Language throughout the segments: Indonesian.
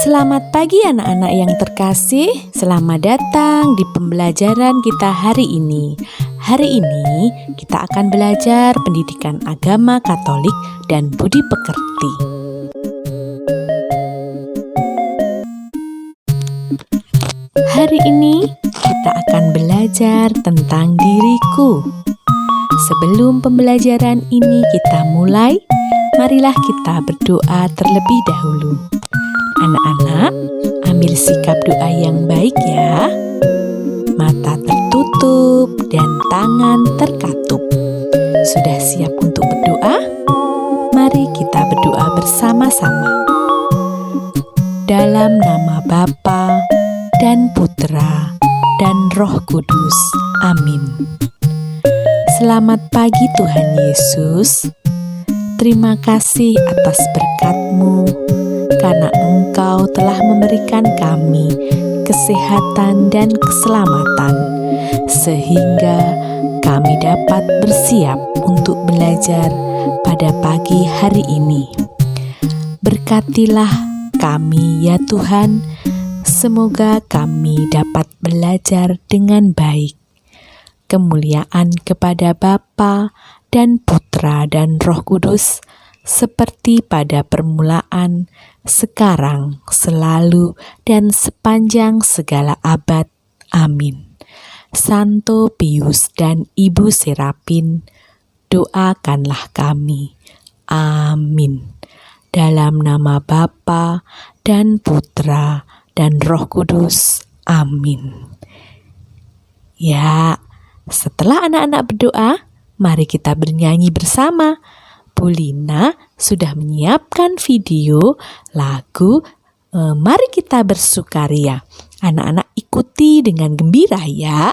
Selamat pagi anak-anak yang terkasih, selamat datang di pembelajaran kita hari ini. Hari ini kita akan belajar pendidikan agama Katolik dan budi pekerti. Hari ini kita akan belajar tentang diriku. Sebelum pembelajaran ini kita mulai, marilah kita berdoa terlebih dahulu. Anak-anak, ambil sikap doa yang baik ya. Mata tertutup dan tangan terkatup. Sudah siap untuk berdoa? Mari kita berdoa bersama-sama. Dalam nama Bapa dan Putra dan Roh Kudus. Amin. Selamat pagi Tuhan Yesus. Terima kasih atas berkat-Mu, karena Engkau telah memberikan kami kesehatan dan keselamatan, sehingga kami dapat bersiap untuk belajar pada pagi hari ini. Berkatilah kami ya Tuhan, semoga kami dapat belajar dengan baik. Kemuliaan kepada Bapa dan Putra dan Roh Kudus, seperti pada permulaan, sekarang, selalu, dan sepanjang segala abad. Amin. Santo Pius dan Ibu Serapin, doakanlah kami. Amin. Dalam nama Bapa dan Putra dan Roh Kudus. Amin. Ya, setelah anak-anak berdoa, mari kita bernyanyi bersama. Bu Lina sudah menyiapkan video lagu Mari Kita Bersukaria. Anak-anak ikuti dengan gembira ya.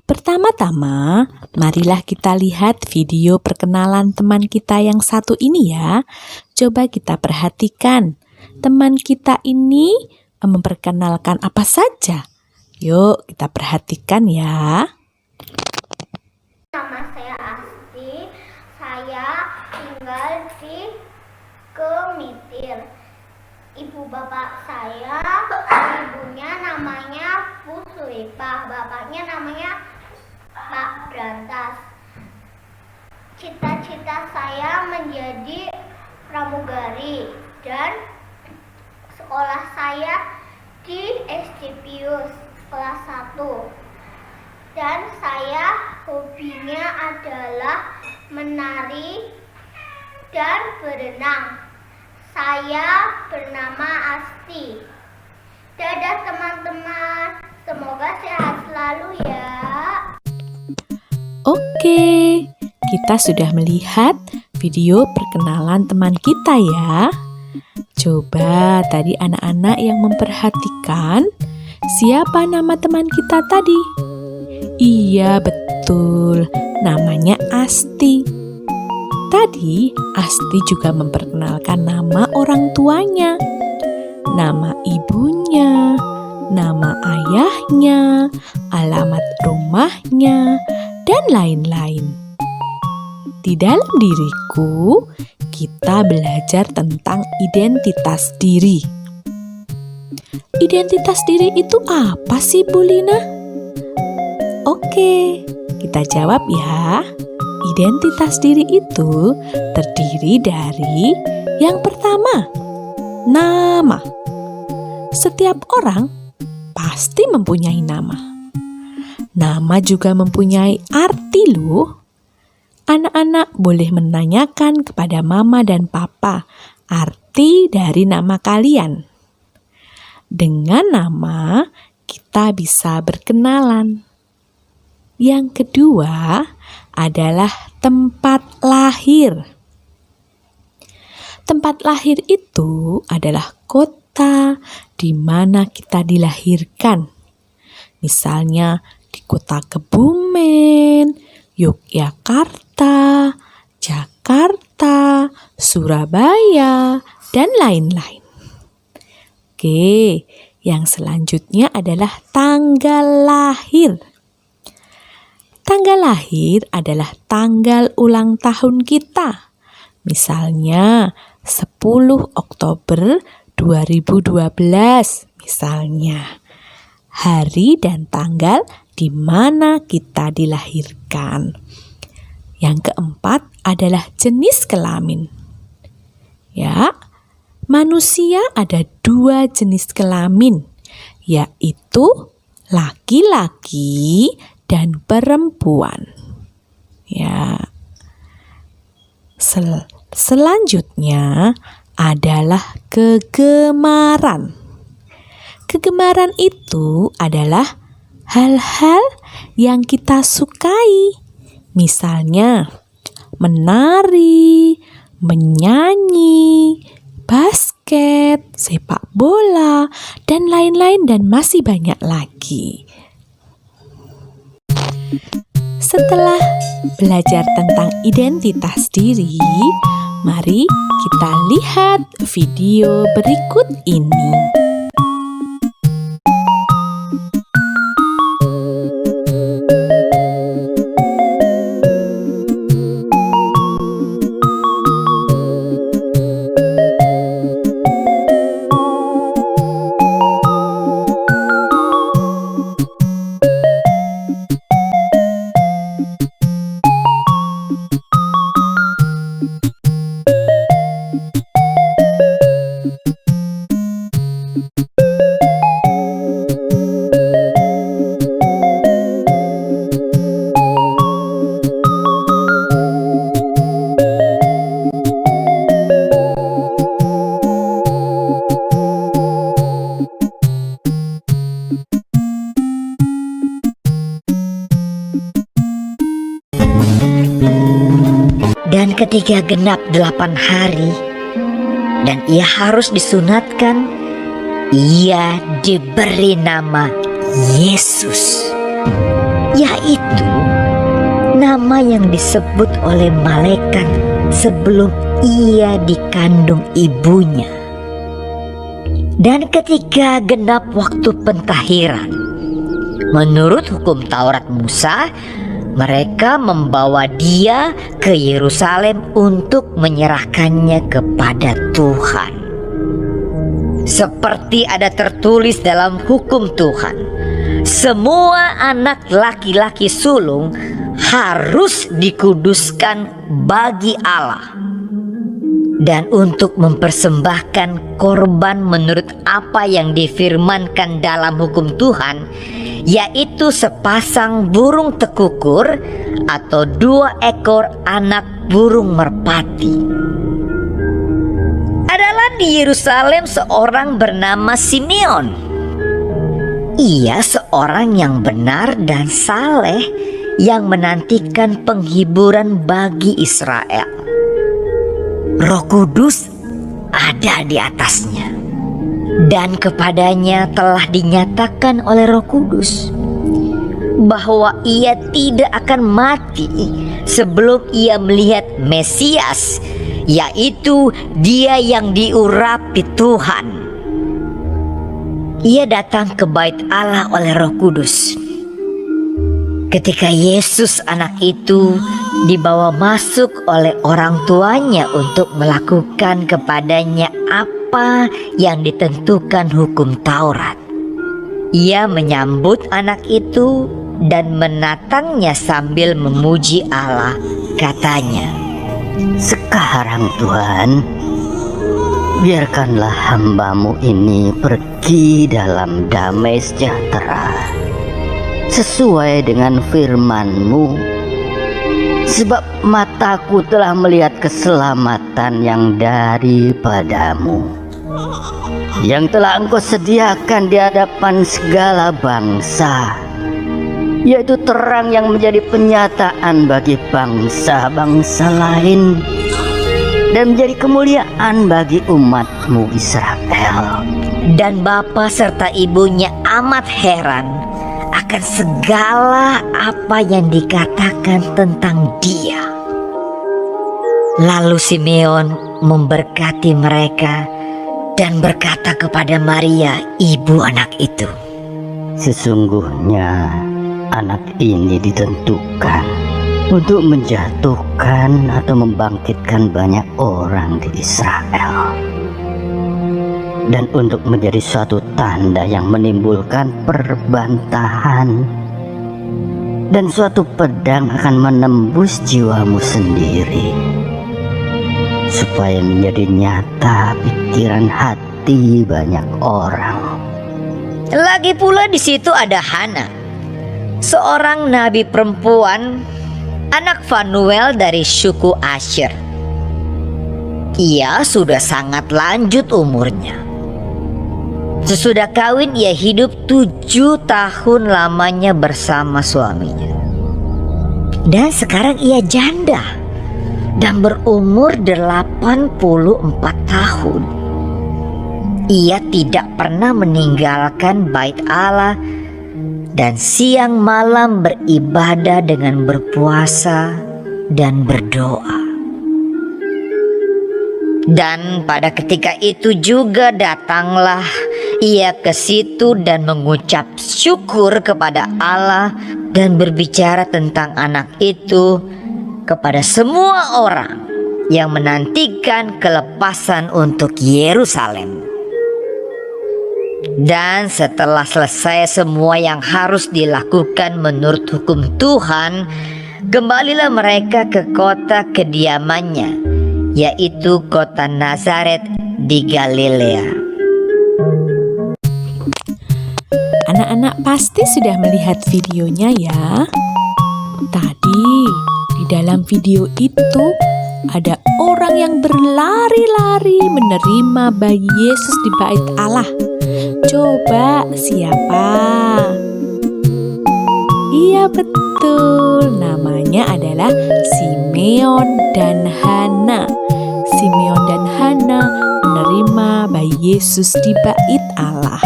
Pertama-tama, marilah kita lihat video perkenalan teman kita yang satu ini ya. Coba kita perhatikan, teman kita ini memperkenalkan apa saja. Yuk kita perhatikan ya. Nama saya Asti, saya tinggal di Kemitir. Ibu bapak saya, ibunya namanya Bu Suipah, bapaknya namanya Pak Brantas. Cita-cita saya menjadi pramugari dan sekolah saya di SD Pius kelas 1. Dan saya hobinya adalah menari dan berenang. Saya bernama Asti. Dadah teman-teman, semoga sehat selalu Oke, kita sudah melihat video perkenalan teman kita ya. Coba tadi anak-anak yang memperhatikan siapa nama teman kita tadi? Iya, betul. Namanya Asti. Tadi Asti juga memperkenalkan nama orang tuanya, nama ibunya, nama ayahnya, alamat rumahnya, dan lain-lain. Di dalam diriku, kita belajar tentang identitas diri. Identitas diri itu apa sih, Bu Lina? Oke, kita jawab ya. Identitas diri itu terdiri dari yang pertama, nama. Setiap orang pasti mempunyai nama. Nama juga mempunyai arti loh. Anak-anak boleh menanyakan kepada mama dan papa arti dari nama kalian. Dengan nama, kita bisa berkenalan. Yang kedua adalah tempat lahir. Tempat lahir itu adalah kota di mana kita dilahirkan. Misalnya di kota Kebumen, Yogyakarta, Jakarta, Surabaya, dan lain-lain. Oke, yang selanjutnya adalah tanggal lahir. Tanggal lahir adalah tanggal ulang tahun kita. Misalnya 10 Oktober 2012 misalnya. Hari dan tanggal di mana kita dilahirkan. Yang keempat adalah jenis kelamin. Ya, manusia ada 2 jenis kelamin, yaitu laki-laki dan perempuan. Ya. Selanjutnya adalah kegemaran. Kegemaran itu adalah hal-hal yang kita sukai. Misalnya menari, menyanyi, basket, sepak bola, dan lain-lain dan masih banyak lagi. Setelah belajar tentang identitas diri, mari kita lihat video berikut ini. Dan ketika genap 8 hari dan ia harus disunatkan, ia diberi nama Yesus, yaitu nama yang disebut oleh malaikat sebelum ia dikandung ibunya. Dan ketika genap waktu pentahiran, menurut hukum Taurat Musa, mereka membawa dia ke Yerusalem untuk menyerahkannya kepada Tuhan. Seperti ada tertulis dalam hukum Tuhan, semua anak laki-laki sulung harus dikuduskan bagi Allah. Dan untuk mempersembahkan korban menurut apa yang difirmankan dalam hukum Tuhan, yaitu sepasang burung tekukur atau 2 ekor anak burung merpati. Adalah di Yerusalem seorang bernama Simeon. Ia seorang yang benar dan saleh, yang menantikan penghiburan bagi Israel. Roh Kudus ada di atasnya, dan kepadanya telah dinyatakan oleh Roh Kudus bahwa ia tidak akan mati sebelum ia melihat Mesias, yaitu Dia yang diurapi Tuhan. Ia datang ke bait Allah oleh Roh Kudus. Ketika Yesus anak itu dibawa masuk oleh orang tuanya untuk melakukan kepadanya apa yang ditentukan hukum Taurat, ia menyambut anak itu dan menatangnya sambil memuji Allah. Katanya, "Sekarang Tuhan, biarkanlah hamba-Mu ini pergi dalam damai sejahtera, sesuai dengan firman-Mu, sebab mataku telah melihat keselamatan yang daripadamu, yang telah Engkau sediakan di hadapan segala bangsa, yaitu terang yang menjadi penyataan bagi bangsa-bangsa lain, dan menjadi kemuliaan bagi umat-Mu Israel." dan bapa serta ibunya amat heran akan segala apa yang dikatakan tentang Dia. Lalu Simeon memberkati mereka dan berkata kepada Maria, ibu anak itu, "Sesungguhnya anak ini ditentukan untuk menjatuhkan atau membangkitkan banyak orang di Israel, dan untuk menjadi suatu tanda yang menimbulkan perbantahan, dan suatu pedang akan menembus jiwamu sendiri, supaya menjadi nyata pikiran hati banyak orang." Lagi pula di situ ada Hana, seorang nabi perempuan, anak Fanuel dari suku Asher. Ia sudah sangat lanjut umurnya. Sesudah kawin ia hidup 7 tahun lamanya bersama suaminya. Dan sekarang ia janda dan berumur 84 tahun. Ia tidak pernah meninggalkan bait Allah dan siang malam beribadah dengan berpuasa dan berdoa. Dan pada ketika itu juga datanglah ia ke situ dan mengucap syukur kepada Allah dan berbicara tentang anak itu kepada semua orang yang menantikan kelepasan untuk Yerusalem. Dan setelah selesai semua yang harus dilakukan menurut hukum Tuhan, kembalilah mereka ke kota kediamannya, yaitu kota Nazaret di Galilea. Anak-anak pasti sudah melihat videonya ya. Tadi di dalam video itu ada orang yang berlari-lari menerima bayi Yesus di bait Allah. Coba siapa? Iya betul, namanya adalah Simeon dan Hana. Simeon dan Hana menerima bayi Yesus di bait Allah.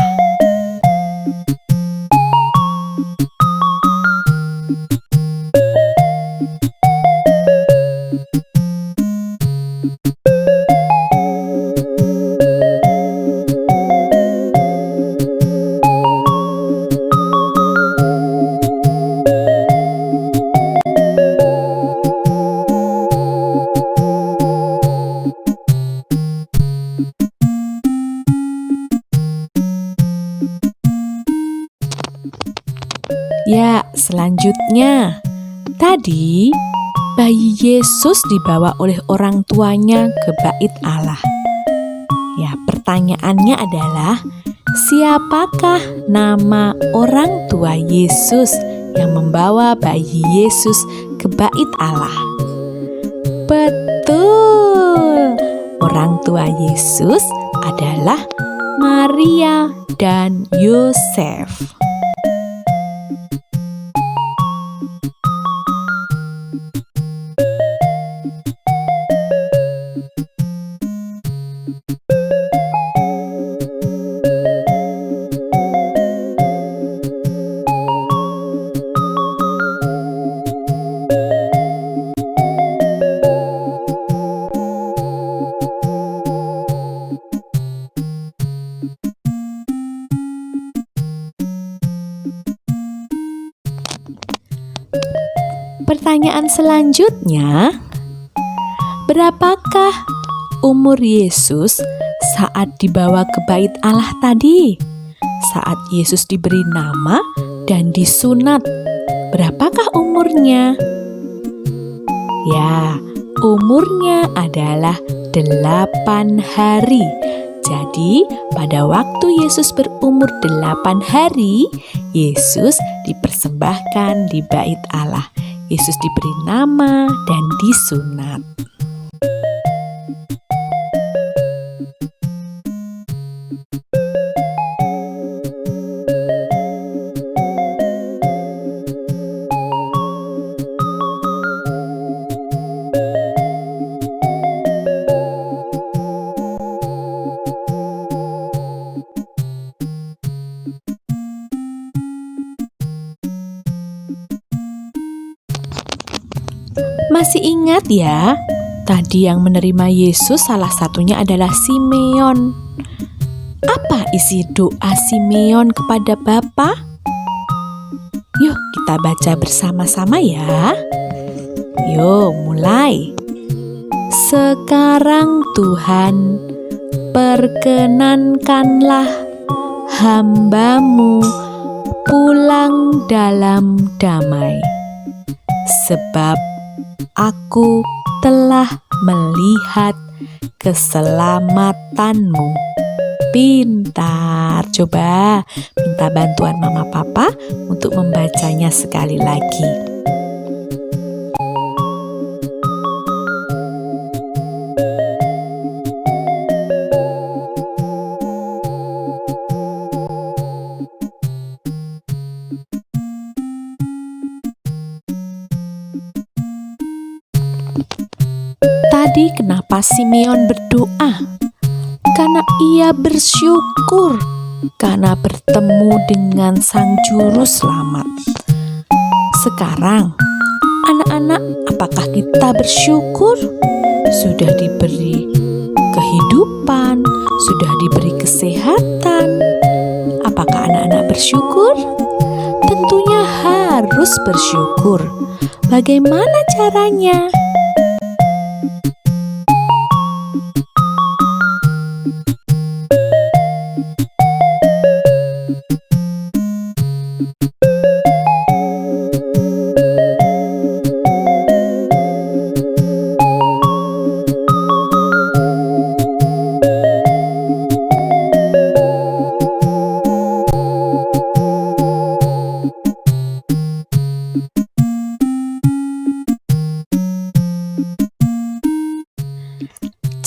Ya, selanjutnya. Tadi bayi Yesus dibawa oleh orang tuanya ke bait Allah. Ya, pertanyaannya adalah siapakah nama orang tua Yesus yang membawa bayi Yesus ke bait Allah? Betul. Orang tua Yesus adalah Maria dan Yosef. Pertanyaan selanjutnya, berapakah umur Yesus saat dibawa ke bait Allah tadi? Saat Yesus diberi nama dan disunat, berapakah umurnya? Ya, umurnya adalah 8 hari. Jadi, pada waktu Yesus berumur 8 hari, Yesus dipersembahkan di bait Allah. Yesus diberi nama dan disunat. Masih ingat ya, tadi yang menerima Yesus salah satunya adalah Simeon. Apa isi doa Simeon kepada Bapa? Yuk kita baca bersama-sama ya. Yuk mulai. Sekarang Tuhan, perkenankanlah hamba-Mu pulang dalam damai. Sebab aku telah melihat keselamatan-Mu. Pintar. Coba minta bantuan Mama Papa untuk membacanya sekali lagi. Tadi kenapa Simeon berdoa? Karena ia bersyukur karena bertemu dengan Sang Juru Selamat. Sekarang, anak-anak, apakah kita bersyukur? Sudah diberi kehidupan, sudah diberi kesehatan. Apakah anak-anak bersyukur? Tentunya harus bersyukur. Bagaimana caranya?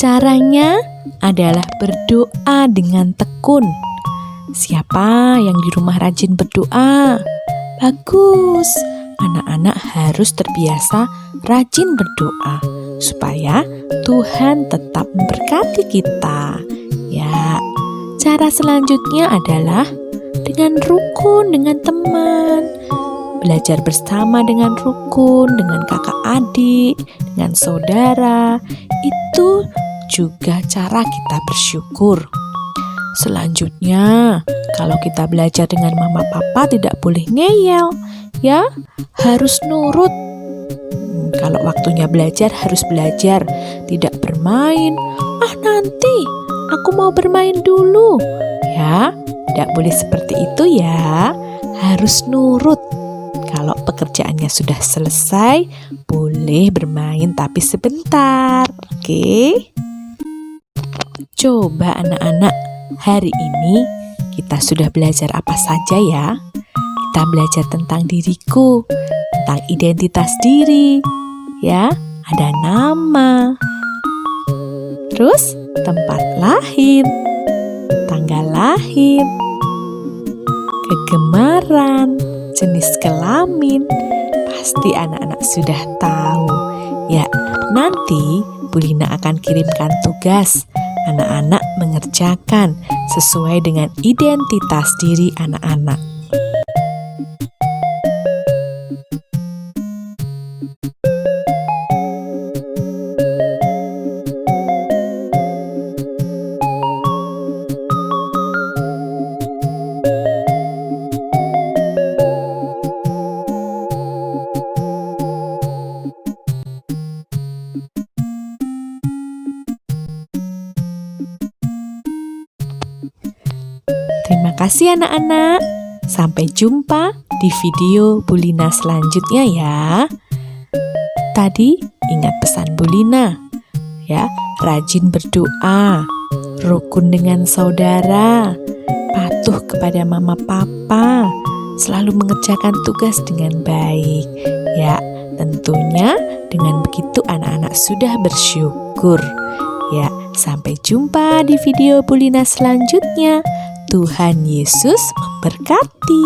Caranya adalah berdoa dengan tekun. Siapa yang di rumah rajin berdoa? Bagus. Anak-anak harus terbiasa rajin berdoa supaya Tuhan tetap memberkati kita. Ya, cara selanjutnya adalah dengan rukun dengan teman. Belajar bersama dengan rukun, dengan kakak adik, dengan saudara. Itu juga cara kita bersyukur. Selanjutnya, kalau kita belajar dengan mama papa tidak boleh ngeyel, ya, harus nurut. Kalau waktunya belajar harus belajar, tidak bermain. Nanti aku mau bermain dulu. Ya, tidak boleh seperti itu ya. Harus nurut. Kalau pekerjaannya sudah selesai, boleh bermain tapi sebentar. Oke? Coba anak-anak, hari ini kita sudah belajar apa saja ya? Kita belajar tentang diriku, tentang identitas diri, ya, ada nama, terus tempat lahir, tanggal lahir, kegemaran, jenis kelamin. Pasti anak-anak sudah tahu. Ya, nanti Bu Lina akan kirimkan tugas. Anak-anak mengerjakan sesuai dengan identitas diri anak-anak. kasih anak-anak. Sampai jumpa di video Bu Lina selanjutnya ya. Tadi ingat pesan Bu Lina ya, rajin berdoa, rukun dengan saudara, patuh kepada mama papa, selalu mengerjakan tugas dengan baik. Ya, tentunya dengan begitu anak-anak sudah bersyukur. Ya, sampai jumpa di video Bu Lina selanjutnya. Tuhan Yesus memberkati.